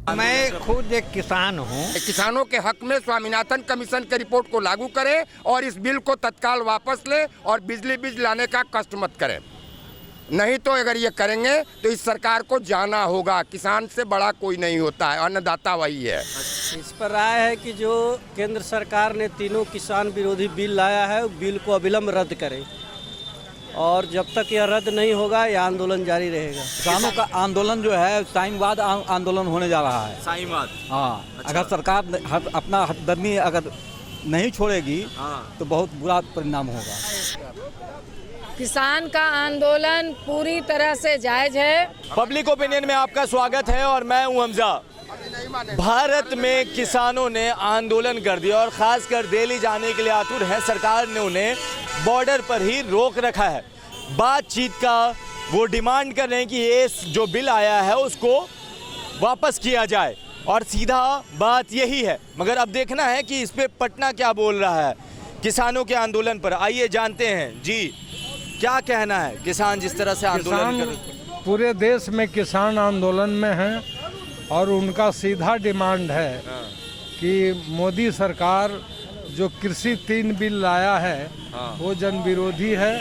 मैं खुद एक किसान हूँ। किसानों के हक में स्वामीनाथन कमीशन की रिपोर्ट को लागू करें और इस बिल को तत्काल वापस लें और बिजली बिल लाने का कष्ट मत करें। नहीं तो अगर ये करेंगे तो इस सरकार को जाना होगा। किसान से बड़ा कोई नहीं होता है, अन्नदाता वही है। इस पर राय है कि जो केंद्र सरकार ने तीनों किसान विरोधी बिल लाया है, उस बिल को अविलंब रद्द करें और जब तक यह रद्द नहीं होगा यह आंदोलन जारी रहेगा। किसानों का आंदोलन जो है साईंवाद आंदोलन होने जा रहा है। साईंवाद, हाँ। अच्छा। अगर सरकार अपना हथदर्मी अगर नहीं छोड़ेगी तो बहुत बुरा परिणाम होगा। किसान का आंदोलन पूरी तरह से जायज है। पब्लिक ओपिनियन में आपका स्वागत है और मैं हूं हमजा। भारत में किसानों ने आंदोलन कर दिया और खासकर दिल्ली जाने के लिए आतुर है। सरकार ने उन्हें बॉर्डर पर ही रोक रखा है। बातचीत का वो डिमांड कर रहे हैं कि ये जो बिल आया है उसको वापस किया जाए और सीधा बात यही है। मगर अब देखना है कि इस पे पटना क्या बोल रहा है किसानों के आंदोलन पर। आइए जानते हैं जी क्या कहना है किसान जिस तरह से आंदोलन कर। पूरे देश में किसान आंदोलन में हैं और उनका सीधा डिमांड है कि मोदी सरकार जो कृषि 3 बिल लाया है वो जन विरोधी है,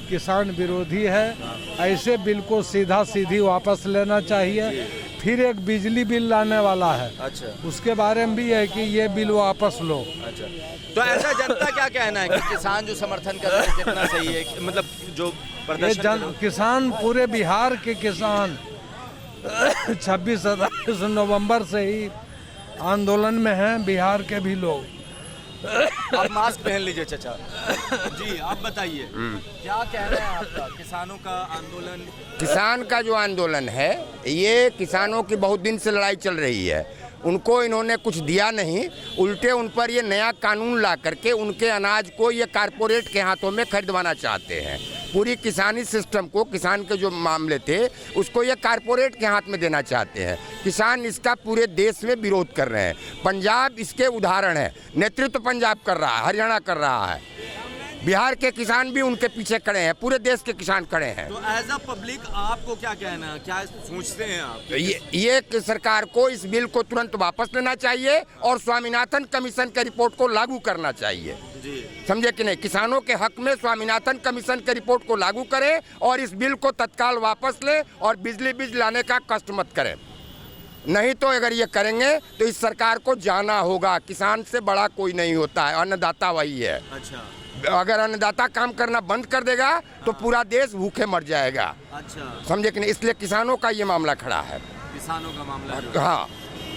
किसान विरोधी है। ऐसे बिल को सीधी वापस लेना चाहिए। फिर एक बिजली बिल लाने वाला है, अच्छा, उसके बारे में भी है कि ये बिल वापस लो। अच्छा, तो ऐसा जनता क्या कहना है कि किसान जो समर्थन कर रहे हैं कितना सही है, मतलब जो प्रदर्शन किसान पूरे बिहार के किसान 26-27 नवंबर से ही आंदोलन में हैं, बिहार के भी लोग। आप मास्क पहन लीजिए चाचा जी। आप बताइए क्या कहना है आपका किसानों का आंदोलन। किसान का जो आंदोलन है ये किसानों की बहुत दिन से लड़ाई चल रही है। उनको इन्होंने कुछ दिया नहीं, उल्टे उन पर ये नया कानून ला करके उनके अनाज को ये कारपोरेट के हाथों में खरीदवाना चाहते हैं। पूरी किसानी सिस्टम को, किसान के जो मामले थे उसको ये कारपोरेट के हाथ में देना चाहते हैं। किसान इसका पूरे देश में विरोध कर रहे हैं। पंजाब इसके उदाहरण है। नेतृत्व पंजाब कर रहा है, हरियाणा कर रहा है, बिहार के किसान भी उनके पीछे खड़े हैं, पूरे देश के किसान खड़े हैं। तो एज अ पब्लिक आपको क्या कहना है, क्या सोचते हैं आप? ये सरकार को इस बिल को तुरंत वापस लेना चाहिए और स्वामीनाथन कमीशन की रिपोर्ट को लागू करना चाहिए जी। समझे कि नहीं। किसानों के हक में स्वामीनाथन कमीशन की रिपोर्ट को लागू करें और इस बिल को तत्काल वापस लें और बिजली बिल लाने का कष्ट मत करें। नहीं तो अगर ये करेंगे तो इस सरकार को जाना होगा। किसान से बड़ा कोई नहीं होता है, अन्नदाता वही है। अच्छा, अगर अन्नदाता काम करना बंद कर देगा तो पूरा देश भूखे मर जाएगा। अच्छा, समझे कि नहीं। इसलिए किसानों का ये मामला खड़ा है। किसानों का मामला है। हाँ,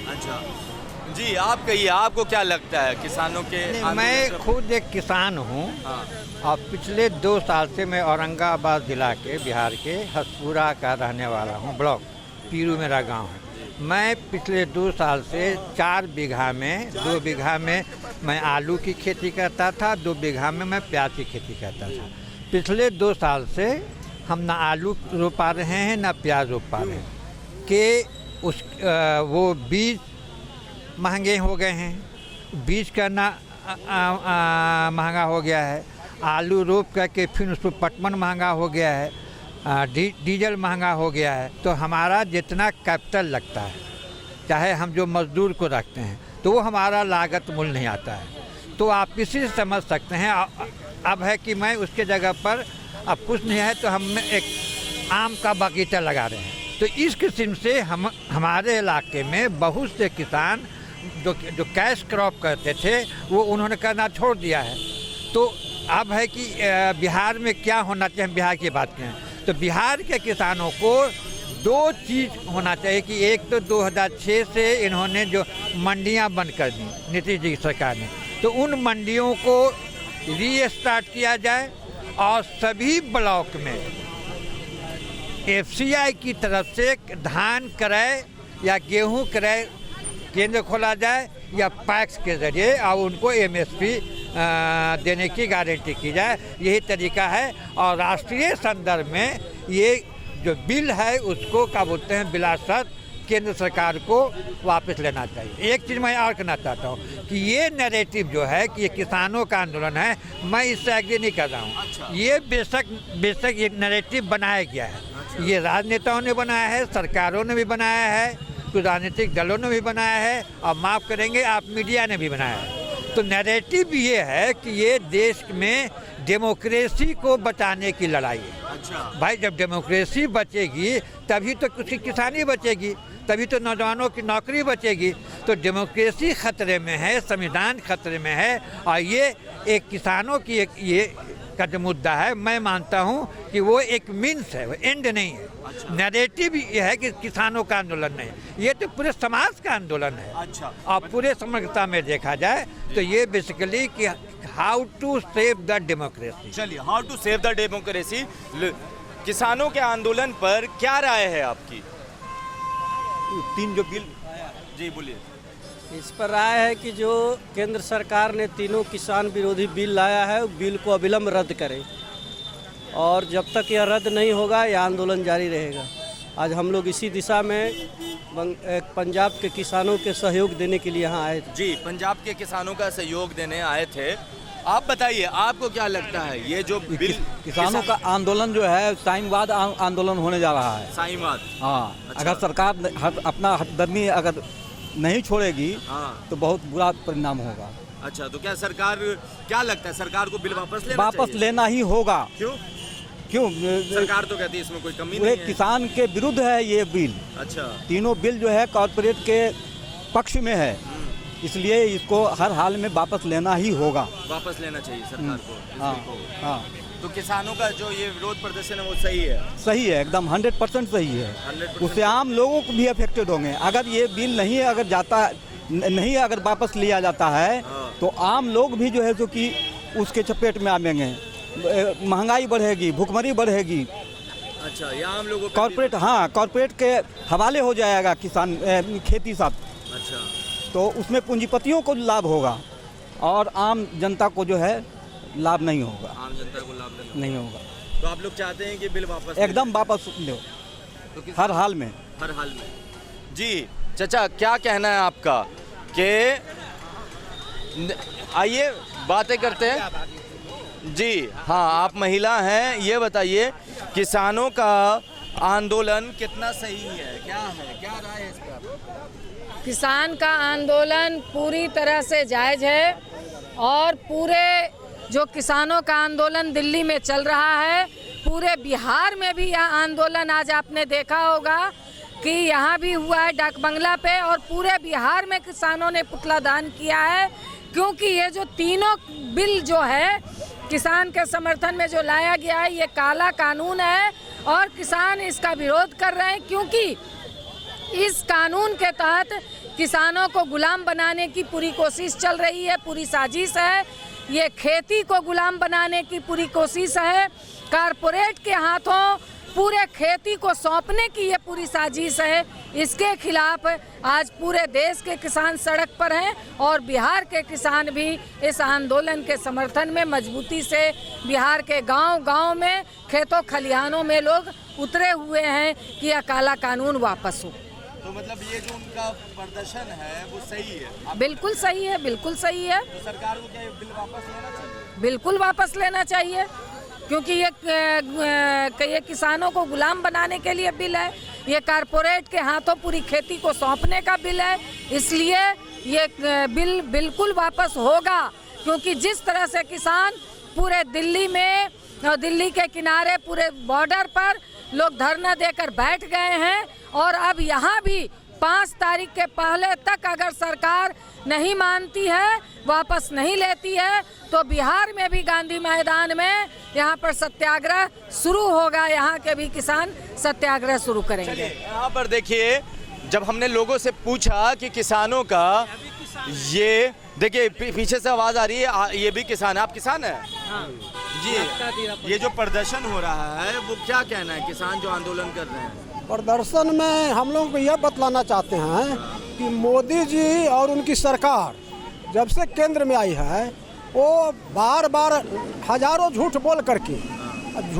अच्छा जी, आप कहिए आपको क्या लगता है किसानों के मैं खुद एक किसान हूँ और पिछले 2 साल से मैं औरंगाबाद जिला के बिहार के हसपुरा का रहने वाला हूँ। ब्लॉक पीरू मेरा गांव है। मैं पिछले 2 साल से 4 बीघा में 2 बीघा में मैं आलू की खेती करता था, 2 बीघा में मैं प्याज की खेती करता था। पिछले 2 साल से हम ना आलू रोपा रहे हैं ना प्याज रोपा रहे हैं कि वो बीज महंगे हो गए हैं। बीज करना महंगा हो गया है। आलू रोप करके फिर उस पर पटवन महंगा हो गया है। डीजल महंगा हो गया है। तो हमारा जितना कैपिटल लगता है, चाहे हम जो मजदूर को रखते हैं, तो वो हमारा लागत मूल्य नहीं आता है। तो आप इसी से समझ सकते हैं। अब है कि मैं उसके जगह पर अब कुछ नहीं है तो हम एक आम का बगीचा लगा रहे हैं। तो इस किस्म से हमारे इलाके में बहुत से किसान जो कैश क्रॉप करते थे वो उन्होंने करना छोड़ दिया है। तो अब है कि बिहार में क्या होना चाहिए, हम बिहार की बात करें तो बिहार के किसानों को 2 चीज़ होना चाहिए कि एक तो 2006 से इन्होंने जो मंडियां बंद कर दी नीतीश जी सरकार ने, तो उन मंडियों को रीस्टार्ट किया जाए और सभी ब्लॉक में FCI की तरफ से धान क्रय या गेहूं क्रय केंद्र खोला जाए या पैक्स के ज़रिए और उनको MSP देने की गारंटी की जाए। यही तरीका है। और राष्ट्रीय संदर्भ में ये जो बिल है उसको क्या बोलते हैं बिलासत केंद्र सरकार को वापस लेना चाहिए। एक चीज़ मैं और कहना चाहता हूँ कि ये नैरेटिव जो है कि ये किसानों का आंदोलन है, मैं इससे एग्री नहीं कर रहा हूँ। अच्छा। ये बेशक ये नैरेटिव बनाया गया है। ये राजनेताओं ने बनाया है, सरकारों ने भी बनाया है, कुछ राजनीतिक दलों ने भी बनाया है और माफ़ करेंगे आप मीडिया ने भी बनाया है। तो नैरेटिव ये है कि ये देश में डेमोक्रेसी को बचाने की लड़ाई है। अच्छा भाई जब डेमोक्रेसी बचेगी तभी तो उसकी किसानी बचेगी, तभी तो नौजवानों की नौकरी बचेगी। तो डेमोक्रेसी खतरे में है, संविधान खतरे में है और ये एक किसानों की एक ये का जो मुद्दा है, मैं मानता हूँ कि वो एक मीन्स है, वो एंड नहीं है। नैरेटिव ये है कि किसानों का आंदोलन नहीं, ये तो पूरे समाज का आंदोलन है। अच्छा और पूरे समग्रता में देखा जाए तो ये बेसिकली कि how to save the democracy. चलिए, how to save the democracy. किसानों के आंदोलन पर क्या राय है आपकी? तीन जो बिल जी बोलिए। इस पर राय है कि जो केंद्र सरकार ने तीनों किसान विरोधी बिल लाया है, बिल को अविलंब रद्द करें और जब तक यह रद्द नहीं होगा यह आंदोलन जारी रहेगा। आज हम लोग इसी दिशा में पंजाब के किसानों के सहयोग देने के लिए यहाँ आए थे। जी, पंजाब के किसानों का सहयोग देने आए थे। आप बताइए, आपको क्या लगता है ये जो बिल किसानों का आंदोलन जो है साईंवाद आंदोलन होने जा रहा है। साईंवाद? हाँ, अच्छा। अगर सरकार अपना हथदर्मी अगर नहीं छोड़ेगी हाँ। तो बहुत बुरा परिणाम होगा। अच्छा, तो क्या सरकार, क्या लगता है सरकार को बिल वापस चाहिए? लेना ही होगा। क्यों सरकार तो कहती है इसमें कोई कमी पूरे नहीं है। किसान के विरुद्ध है ये बिल। अच्छा, तीनों बिल जो है कॉर्पोरेट के पक्ष में है, इसलिए इसको हर हाल में वापस लेना ही होगा। वापस लेना चाहिए सरकार को इस हाँ, बिल को। हाँ, तो किसानों का जो ये विरोध प्रदर्शन है वो सही है? सही है, एकदम 100% सही है। 100% उससे आम लोगों को भी अफेक्टेड होंगे। अगर ये बिल नहीं अगर जाता नहीं अगर वापस लिया जाता है तो आम लोग भी जो है जो कि उसके चपेट में आएंगे, महंगाई बढ़ेगी, भुखमरी बढ़ेगी। अच्छा, ये आम लोगों का कॉर्पोरेट, हाँ, कॉर्पोरेट के हवाले हो जाएगा किसान खेती सब। अच्छा, तो उसमें पूंजीपतियों को लाभ होगा और आम जनता को जो है लाभ नहीं होगा। आम जनता को लाभ नहीं होगा। तो आप लोग चाहते हैं कि बिल वापस एकदम वापस लो, तो हर हाल में। हर हाल में। जी चाचा, क्या कहना है आपका कि आइए बातें करते हैं। जी हाँ, आप महिला हैं, ये बताइए किसानों का आंदोलन कितना सही है, क्या राय है इस पर? किसान का आंदोलन पूरी तरह से जायज़ है और पूरे जो किसानों का आंदोलन दिल्ली में चल रहा है, पूरे बिहार में भी यह आंदोलन आज आपने देखा होगा कि यहाँ भी हुआ है डाक बंगला पे और पूरे बिहार में किसानों ने पुतला दान किया है। क्योंकि ये जो तीनों बिल जो है किसान के समर्थन में जो लाया गया है, ये काला कानून है और किसान इसका विरोध कर रहे हैं। क्योंकि इस कानून के तहत किसानों को गुलाम बनाने की पूरी कोशिश चल रही है, पूरी साजिश है। ये खेती को गुलाम बनाने की पूरी कोशिश है, कारपोरेट के हाथों पूरे खेती को सौंपने की ये पूरी साजिश है। इसके खिलाफ आज पूरे देश के किसान सड़क पर हैं और बिहार के किसान भी इस आंदोलन के समर्थन में मजबूती से बिहार के गांव-गांव में, खेतों खलिहानों में लोग उतरे हुए हैं कि यह काला कानून वापस हो। तो मतलब ये जो उनका प्रदर्शन है वो सही है? बिल्कुल सही है, बिल्कुल सही है। तो सरकार को क्या ये बिल वापस लेना चाहिए? बिल्कुल वापस लेना चाहिए, क्योंकि ये किसानों को गुलाम बनाने के लिए बिल है, ये कारपोरेट के हाथों पूरी खेती को सौंपने का बिल है। इसलिए ये बिल बिल्कुल वापस होगा, क्योंकि जिस तरह से किसान पूरे दिल्ली में और दिल्ली के किनारे पूरे बॉर्डर पर लोग धरना देकर बैठ गए हैं और अब यहाँ भी 5 तारीख के पहले तक अगर सरकार नहीं मानती है, वापस नहीं लेती है, तो बिहार में भी गांधी मैदान में यहाँ पर सत्याग्रह शुरू होगा। यहाँ के भी किसान सत्याग्रह शुरू करेंगे। यहाँ पर देखिए, जब हमने लोगों से पूछा कि किसानों का ये देखिए पीछे से आवाज आ रही है, ये भी किसान है। आप किसान हैं? हाँ। जी, ये जो प्रदर्शन हो रहा है वो क्या कहना है, किसान जो आंदोलन कर रहे हैं? प्रदर्शन में हम लोग को यह बतलाना चाहते हैं कि मोदी जी और उनकी सरकार जब से केंद्र में आई है, वो बार बार हजारों झूठ बोल करके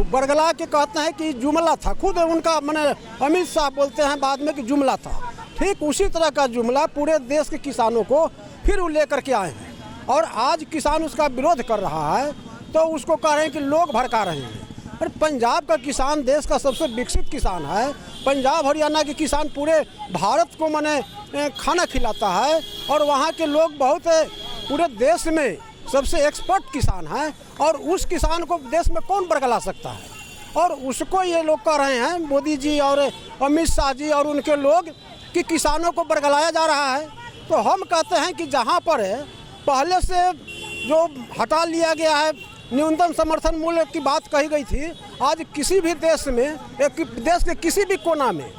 बरगला के कहते हैं कि जुमला था। खुद उनका माने अमित शाह बोलते हैं बाद में कि जुमला था। ठीक उसी तरह का जुमला पूरे देश के किसानों को फिर वो लेकर के आए हैं और आज किसान उसका विरोध कर रहा है तो उसको कह रहे हैं कि लोग भड़का रहे हैं। और पंजाब का किसान देश का सबसे विकसित किसान है। पंजाब हरियाणा के किसान पूरे भारत को माने खाना खिलाता है और वहाँ के लोग बहुत पूरे देश में सबसे एक्सपर्ट किसान हैं और उस किसान को देश में कौन बरगला सकता है। और उसको ये लोग कह रहे हैं मोदी जी और अमित शाह जी और उनके लोग कि किसानों को बरगलाया जा रहा है। तो हम कहते हैं कि जहाँ पर पहले से जो हटा लिया गया है न्यूनतम समर्थन मूल्य की बात कही गई थी, आज किसी भी देश में देश के किसी भी कोना में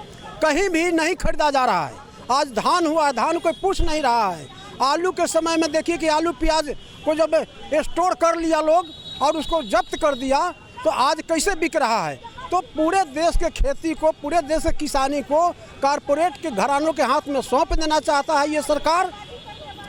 कहीं भी नहीं खरीदा जा रहा है। आज धान हुआ, धान कोई पूछ नहीं रहा है। आलू के समय में देखिए कि आलू प्याज को जब स्टोर कर लिया लोग और उसको जब्त कर दिया तो आज कैसे बिक रहा है। तो पूरे देश के खेती को, पूरे देश के किसानी को कारपोरेट के घरानों के हाथ में सौंप देना चाहता है ये सरकार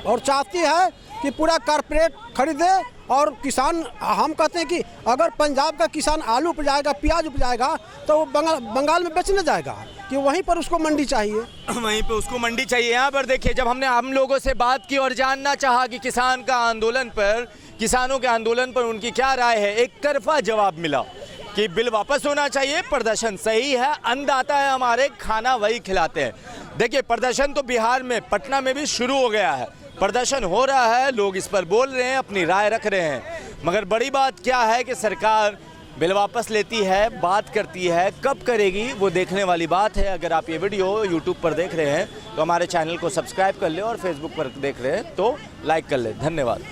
और चाहती है कि पूरा कारपोरेट खरीदे। और किसान, हम कहते हैं कि अगर पंजाब का किसान आलू उपजाएगा, प्याज उपजाएगा तो वो बंगाल में बेचने जाएगा कि वहीं पर उसको मंडी चाहिए, वहीं पे उसको मंडी चाहिए। यहाँ पर देखिए, जब हमने आम लोगों से बात की और जानना चाहा कि किसानों के आंदोलन पर उनकी क्या राय है, एक तरफा जवाब मिला कि बिल वापस होना चाहिए, प्रदर्शन सही है, अन्नदाता है हमारे, खाना वही खिलाते हैं। देखिए, प्रदर्शन तो बिहार में पटना में भी शुरू हो गया है, प्रदर्शन हो रहा है, लोग इस पर बोल रहे हैं, अपनी राय रख रहे हैं। मगर बड़ी बात क्या है कि सरकार बिल वापस लेती है, बात करती है, कब करेगी वो देखने वाली बात है। अगर आप ये वीडियो YouTube पर देख रहे हैं तो हमारे चैनल को सब्सक्राइब कर ले और फेसबुक पर देख रहे हैं तो लाइक कर ले। धन्यवाद।